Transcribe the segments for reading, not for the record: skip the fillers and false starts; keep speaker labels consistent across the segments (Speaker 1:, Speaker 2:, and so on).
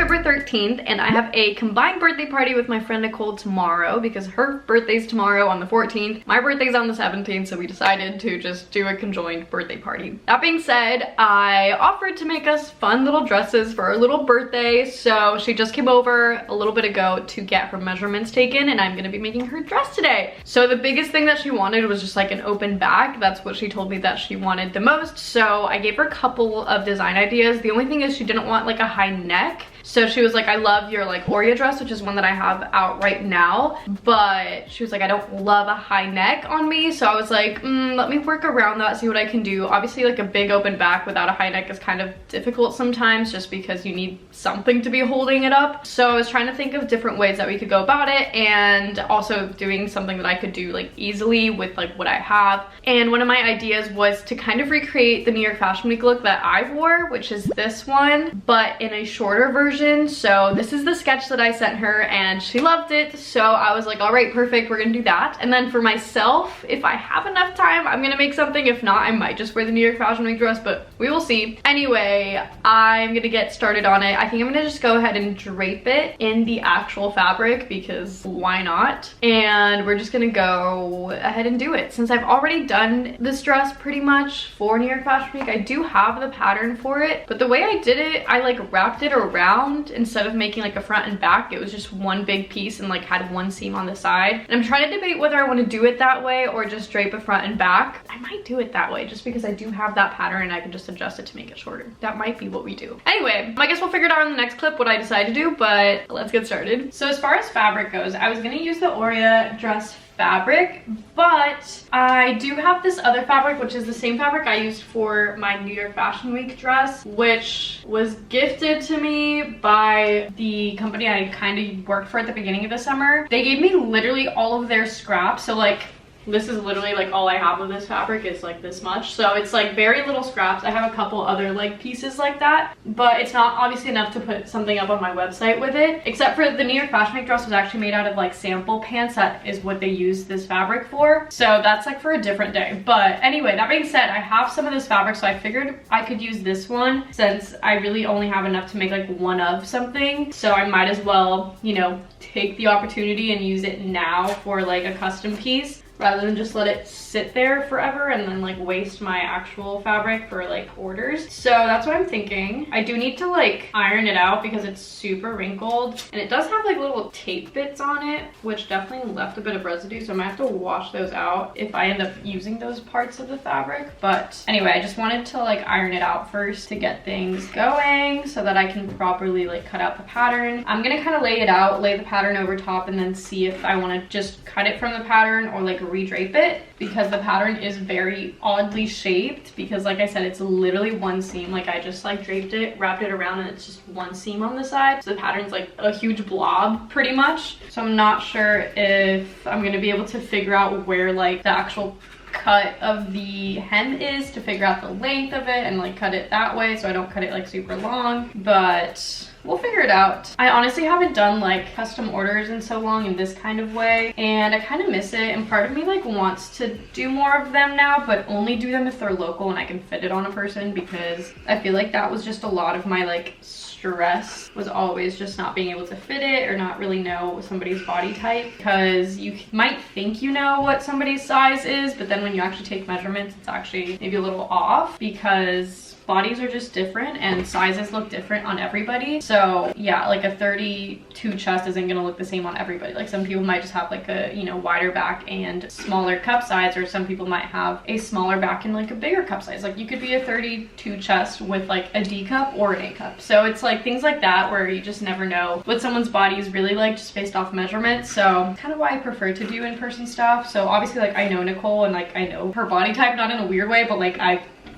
Speaker 1: October 13th and I have a combined birthday party with my friend Nicole tomorrow because her birthday's tomorrow on the 14th. My birthday's on the 17th, so we decided to just do a conjoined birthday party. That being said, I offered to make us fun little dresses for our little birthday, so she just came over a little bit ago to get her measurements taken and I'm gonna be making her dress today. So the biggest thing that she wanted was just like an open back. That's what she told me that she wanted the most, so I gave her a couple of design ideas. The only thing is she didn't want like a high neck. So she was like, I love your like Oreo dress, which is one that I have out right now, but she was like, I don't love a high neck on me. So I was like, let me work around that, see what I can do. Obviously like a big open back without a high neck is kind of difficult sometimes just because you need something to be holding it up. So I was trying to think of different ways that we could go about it and also doing something that I could do like easily with like what I have. And one of my ideas was to kind of recreate the New York Fashion Week look that I wore, which is this one, but in a shorter version. So this is the sketch that I sent her and she loved it. So I was like, all right, perfect, we're gonna do that. And then for myself, if I have enough time, I'm gonna make something. If not, I might just wear the New York Fashion Week dress, but we will see. Anyway, I'm gonna get started on it. I think I'm gonna just go ahead and drape it in the actual fabric because why not? And we're just gonna go ahead and do it. Since I've already done this dress pretty much for New York Fashion Week, I do have the pattern for it, but the way I did it, I like wrapped it around instead of making like a front and back. It was just one big piece and like had one seam on the side. And I'm trying to debate whether I want to do it that way or just drape a front and back. I might do it that way just because I do have that pattern and I can just adjust it to make it shorter. That might be what we do. Anyway, I guess we'll figure it out in the next clip what I decide to do, but let's get started. So as far as fabric goes, I was gonna use the Oreo dress fabric, but I do have this other fabric, which is the same fabric I used for my New York Fashion Week dress, which was gifted to me by the company I kind of worked for at the beginning of the summer. They gave me literally all of their scraps, so like this is literally like all I have of this fabric is like this much, so it's like very little scraps. I have a couple other like pieces like that, but it's not obviously enough to put something up on my website with it, except for the New York Fashion Week dress was actually made out of like sample pants. That is what they use this fabric for, so that's like for a different day. But anyway, that being said, I have some of this fabric, so I figured I could use this one since I really only have enough to make like one of something, so I might as well, you know, take the opportunity and use it now for like a custom piece, rather than just let it sit there forever and then like waste my actual fabric for like orders. So that's what I'm thinking. I do need to like iron it out because it's super wrinkled and it does have like little tape bits on it, which definitely left a bit of residue, so I might have to wash those out if I end up using those parts of the fabric. But anyway, I just wanted to like iron it out first to get things going so that I can properly like cut out the pattern. I'm gonna kind of lay it out, lay the pattern over top, and then see if I want to just cut it from the pattern or like redrape it, because the pattern is very oddly shaped, because like I said, it's literally one seam. Like I just like draped it, wrapped it around, and it's just one seam on the side, so the pattern's like a huge blob pretty much. So I'm not sure if I'm gonna be able to figure out where like the actual cut of the hem is to figure out the length of it and like cut it that way so I don't cut it like super long, but we'll figure it out. I honestly haven't done like custom orders in so long in this kind of way, and I kind of miss it, and part of me like wants to do more of them now, but only do them if they're local and I can fit it on a person, because I feel like that was just a lot of my like stress, was always just not being able to fit it or not really know somebody's body type, because you might think you know what somebody's size is, but then when you actually take measurements, it's actually maybe a little off, because bodies are just different and sizes look different on everybody. So yeah, like a 32 chest isn't gonna look the same on everybody. Like some people might just have like a, you know, wider back and smaller cup size, or some people might have a smaller back and like a bigger cup size. Like you could be a 32 chest with like a D cup or an A cup. So it's like things like that where you just never know what someone's body is really like just based off measurements. So kind of why I prefer to do in-person stuff. So obviously like I know Nicole and like I know her body type, not in a weird way, but like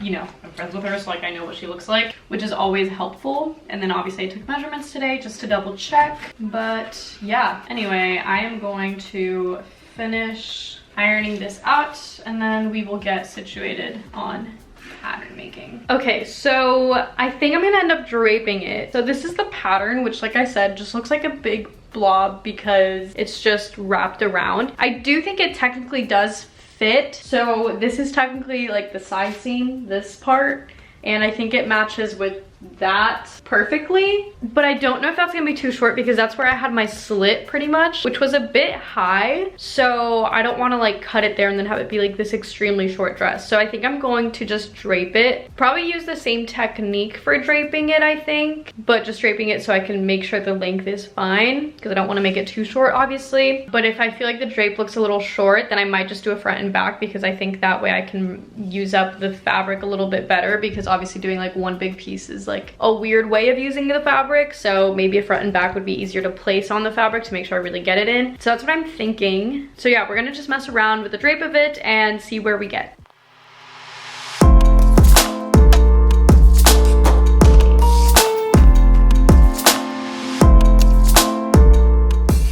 Speaker 1: you know, I'm friends with her, so like I know what she looks like, which is always helpful. And then obviously I took measurements today just to double check. But yeah, anyway, I am going to finish ironing this out and then we will get situated on pattern making. Okay, so I think I'm gonna end up draping it. So this is the pattern, which like I said, just looks like a big blob because it's just wrapped around. I do think it technically does fit. So this is technically like the side seam, this part, and I think it matches with that perfectly, but I don't know if that's gonna be too short because that's where I had my slit pretty much, which was a bit high. So I don't wanna like cut it there and then have it be like this extremely short dress. So I think I'm going to just drape it. Probably use the same technique for draping it, I think, but just draping it so I can make sure the length is fine because I don't wanna make it too short, obviously. But if I feel like the drape looks a little short, then I might just do a front and back because I think that way I can use up the fabric a little bit better, because obviously doing like one big piece is like a weird way of using the fabric. So maybe a front and back would be easier to place on the fabric to make sure I really get it in. So that's what I'm thinking. So yeah, we're gonna just mess around with the drape of it and see where we get.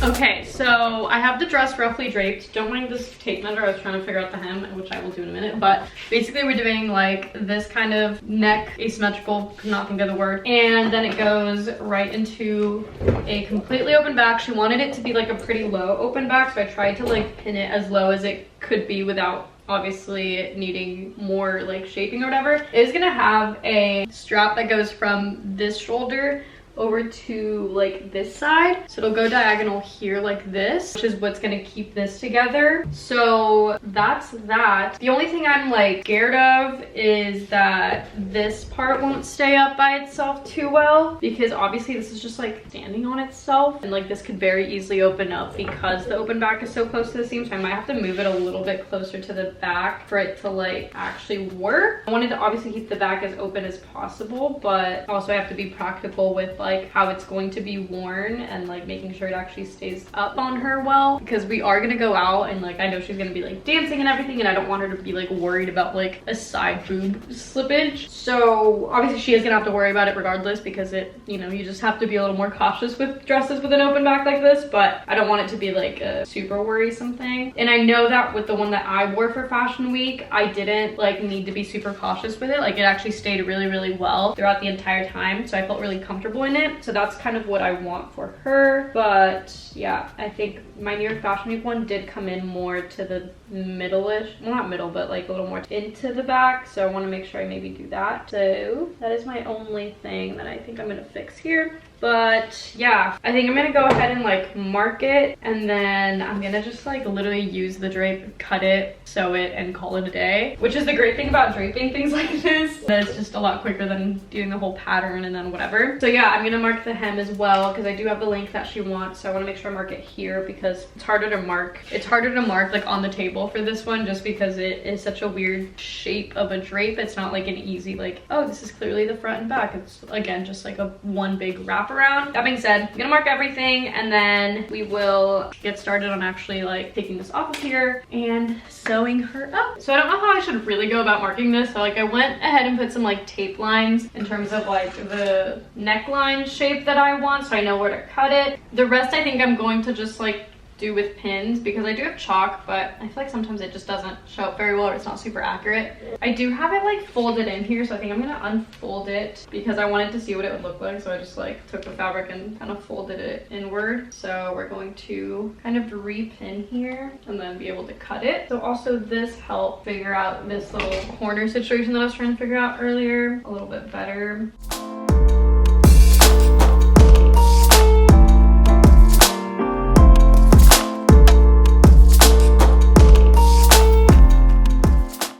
Speaker 1: Okay, so I have the dress roughly draped. Don't mind this tape measure. I was trying to figure out the hem, which I will do in a minute. But basically we're doing like this kind of neck asymmetrical, could not think of the word. And then it goes right into a completely open back. She wanted it to be like a pretty low open back, so I tried to like pin it as low as it could be without obviously needing more like shaping or whatever. It is gonna have a strap that goes from this shoulder over to like this side, so it'll go diagonal here like this, which is what's gonna keep this together. So that's that. The only thing I'm like scared of is that this part won't stay up by itself too well, because obviously this is just like standing on itself, and like this could very easily open up because the open back is so close to the seam. So I might have to move it a little bit closer to the back for it to like actually work. I wanted to obviously keep the back as open as possible, but also I have to be practical with like how it's going to be worn and like making sure it actually stays up on her well, because we are gonna go out and like I know she's gonna be like dancing and everything, and I don't want her to be like worried about like a side boob slippage. So obviously she is gonna have to worry about it regardless, because it, you know, you just have to be a little more cautious with dresses with an open back like this, but I don't want it to be like a super worrisome thing. And I know that with the one that I wore for Fashion Week, I didn't like need to be super cautious with it. Like it actually stayed really, really well throughout the entire time, so I felt really comfortable in it. So that's kind of what I want for her. But yeah, I think my New York Fashion Week one did come in more to the middle-ish, well not middle, but like a little more into the back, so I want to make sure I maybe do that. So that is my only thing that I think I'm gonna fix here. But yeah, I think I'm gonna go ahead and like mark it, and then I'm gonna just like literally use the drape, cut it, sew it, and call it a day. Which is the great thing about draping things like this, that it's just a lot quicker than doing the whole pattern and then whatever. So yeah, I'm gonna mark the hem as well, because I do have the length that she wants, so I want to make sure I mark it here, because it's harder to mark. It's harder to mark like on the table for this one, just because it is such a weird shape of a drape. It's not like an easy like, oh, this is clearly the front and back. It's again just like a one big wrap around. That being said, I'm gonna mark everything, and then we will get started on actually like taking this off of here and sewing her up. So I don't know how I should really go about marking this. So like I went ahead and put some like tape lines in terms of like the neckline shape that I want, so I know where to cut it. The rest I think I'm going to just like do with pins, because I do have chalk, but I feel like sometimes it just doesn't show up very well, or it's not super accurate. I do have it like folded in here, so I think I'm gonna unfold it because I wanted to see what it would look like. So I just like took the fabric and kind of folded it inward. So we're going to kind of repin here and then be able to cut it. So also this helped figure out this little corner situation that I was trying to figure out earlier a little bit better.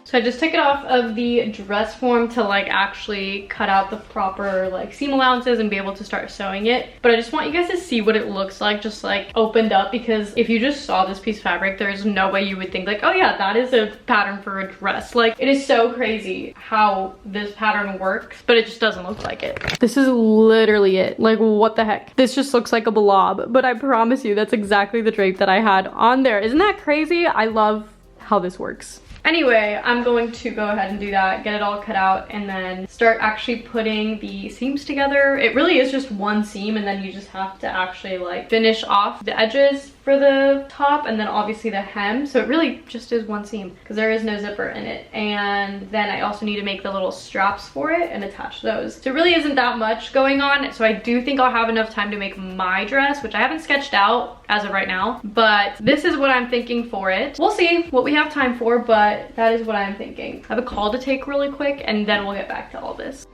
Speaker 1: So I just took it off of the dress form to like actually cut out the proper like seam allowances and be able to start sewing it. But I just want you guys to see what it looks like just like opened up, because if you just saw this piece of fabric, there's no way you would think like, oh yeah, that is a pattern for a dress. Like it is so crazy how this pattern works, but it just doesn't look like it. This is literally it. Like what the heck? This just looks like a blob, but I promise you that's exactly the drape that I had on there. Isn't that crazy? I love how this works. Anyway, I'm going to go ahead and do that, get it all cut out, and then start actually putting the seams together. It really is just one seam, and then you just have to actually like finish off the edges for the top, and then obviously the hem. So it really just is one seam because there is no zipper in it. And then I also need to make the little straps for it and attach those. So it really isn't that much going on. So I do think I'll have enough time to make my dress, which I haven't sketched out as of right now, but this is what I'm thinking for it. We'll see what we have time for, but that is what I'm thinking. I have a call to take really quick, and then we'll get back to all this.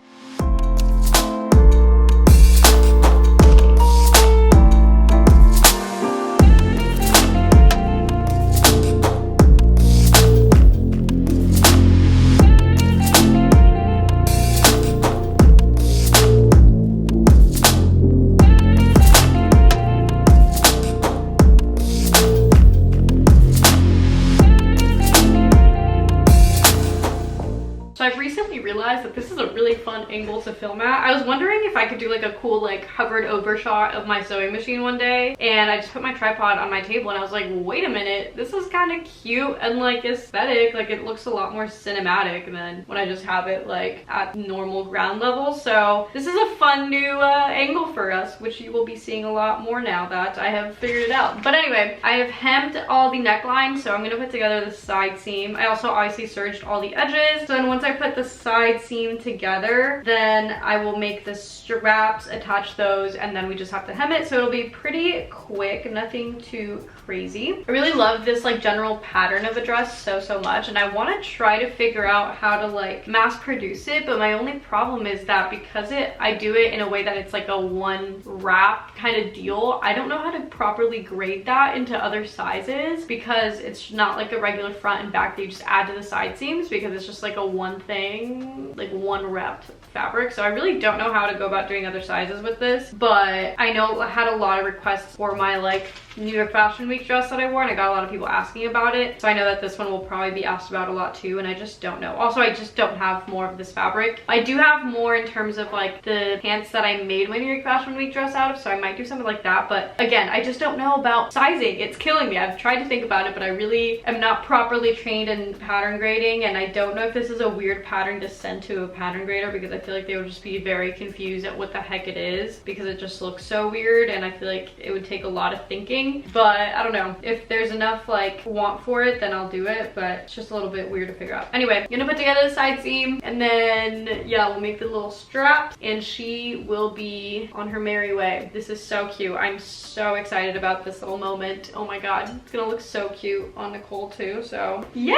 Speaker 1: realized that this is a really fun angle to film at. I was wondering if I could do like a cool like hovered over shot of my sewing machine one day, and I just put my tripod on my table and I was like, wait a minute, this is kind of cute and like aesthetic. Like it looks a lot more cinematic than when I just have it like at normal ground level. So this is a fun new angle for us, which you will be seeing a lot more now that I have figured it out. But anyway, I have hemmed all the neckline, so I'm gonna put together the side seam. I also obviously serged all the edges. So then once I put the side seam together, then I will make the straps, attach those, and then we just have to hem it. So it'll be pretty quick, nothing too crazy. I really love this like general pattern of a dress so much, and I want to try to figure out how to like mass produce it, but my only problem is that because I do it in a way that it's like a one wrap kind of deal, I don't know how to properly grade that into other sizes, because it's not like a regular front and back that you just add to the side seams, because it's just like a one thing, like one wrapped fabric. So I really don't know how to go about doing other sizes with this, but I know I had a lot of requests for my like New York Fashion Week dress that I wore, and I got a lot of people asking about it. So I know that this one will probably be asked about a lot too, and I just don't know. Also, I just don't have more of this fabric. I do have more in terms of like the pants that I made my New York Fashion Week dress out of, so I might do something like that. But again, I just don't know about sizing. It's killing me. I've tried to think about it, but I really am not properly trained in pattern grading, and I don't know if this is a weird pattern to send to a pattern grader, because I feel like they would just be very confused at what the heck it is, because it just looks so weird, and I feel like it would take a lot of thinking. But I don't know, if there's enough like want for it, then I'll do it, but it's just a little bit weird to figure out. Anyway, I'm gonna put together the side seam, and then yeah, we'll make the little straps, and she will be on her merry way. This is so cute. I'm so excited about this little moment. Oh my god, it's gonna look so cute on Nicole too, so yay!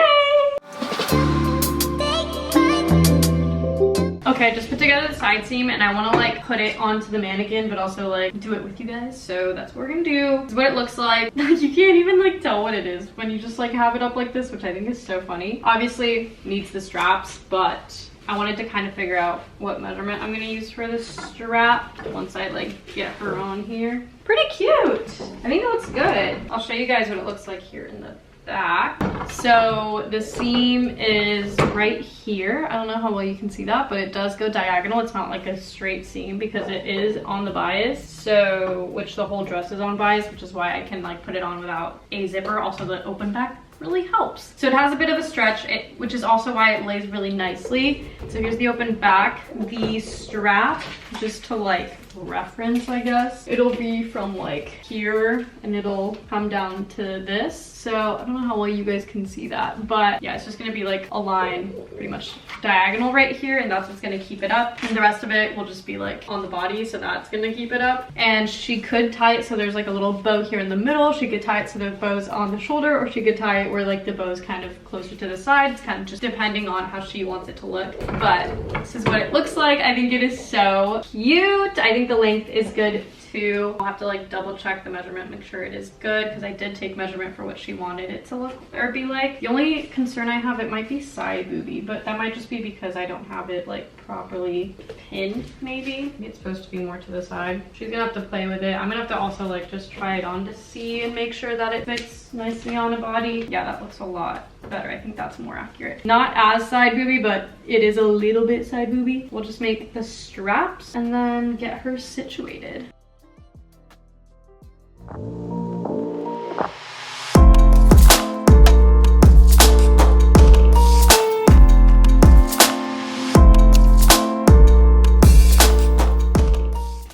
Speaker 1: Okay, I just put together the side seam, and I want to like put it onto the mannequin, but also like do it with you guys. So that's what we're gonna do. This is what it looks like. You can't even like tell what it is when you just like have it up like this, which I think is so funny. Obviously needs the straps, but I wanted to kind of figure out what measurement I'm gonna use for this strap once I like get her on here. Pretty cute. I think it looks good. I'll show you guys what it looks like here in the back. So the seam is right here. I don't know how well you can see that, but it does go diagonal. It's not like a straight seam because it is on the bias, so which the whole dress is on bias, which is why I can like put it on without a zipper. Also the open back really helps. So it has a bit of a stretch, which is also why it lays really nicely. So here's the open back. The strap, just to like reference, I guess, it'll be from like here and it'll come down to this. So I don't know how well you guys can see that, but yeah, it's just gonna be like a line pretty much diagonal right here, and that's what's gonna keep it up, and the rest of it will just be like on the body, so that's gonna keep it up. And she could tie it so there's like a little bow here in the middle. She could tie it so the bow's on the shoulder, or she could tie it where like the bow's kind of closer to the side. It's kind of just depending on how she wants it to look, but this is what it looks like. I think it is so cute. I think the length is good too. I'll have to like double check the measurement, make sure it is good, because I did take measurement for what she wanted it to look or be like. The only concern I have, it might be side booby, but that might just be because I don't have it like properly pinned. Maybe it's supposed to be more to the side. She's gonna have to play with it. I'm gonna have to also like just try it on to see and make sure that it fits nicely on a body. Yeah, that looks a lot better. I think that's more accurate. Not as side booby, but it is a little bit side booby. We'll just make the straps and then get her situated.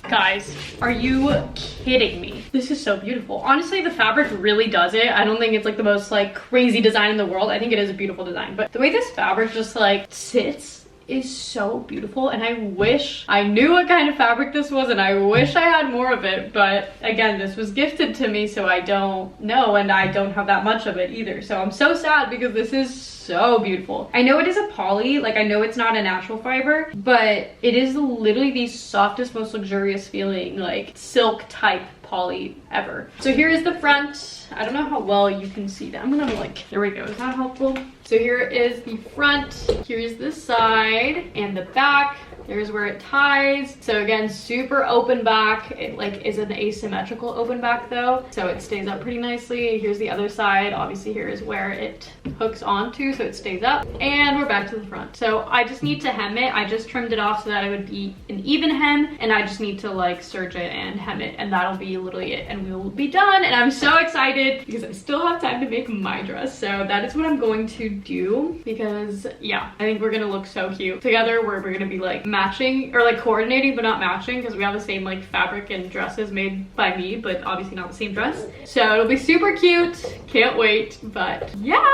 Speaker 1: Guys, are you kidding me? This is so beautiful. Honestly, the fabric really does it. I don't think it's like the most like crazy design in the world. I think it is a beautiful design, but the way this fabric just like sits is so beautiful, and I wish I knew what kind of fabric this was, and I wish I had more of it, but again, this was gifted to me, so I don't know, and I don't have that much of it either. So I'm so sad because this is so beautiful. I know it is a poly, like I know it's not a natural fiber, but it is literally the softest, most luxurious feeling like silk type poly ever. So here is the front. I don't know how well you can see that. I'm gonna like, there we go. Is that helpful? So here is the front. Here's the side and the back. There's where it ties. So again, super open back. It like is an asymmetrical open back though, so it stays up pretty nicely. Here's the other side. Obviously here is where it hooks onto, so it stays up. And we're back to the front. So I just need to hem it. I just trimmed it off so that it would be an even hem, and I just need to like serge it and hem it, and that'll be literally it, and we will be done. And I'm so excited because I still have time to make my dress. So that is what I'm going to do, because yeah, I think we're gonna look so cute together, where we're gonna be like matching or like coordinating but not matching, because we have the same like fabric and dresses made by me, but obviously not the same dress. So it'll be super cute. Can't wait. But yeah,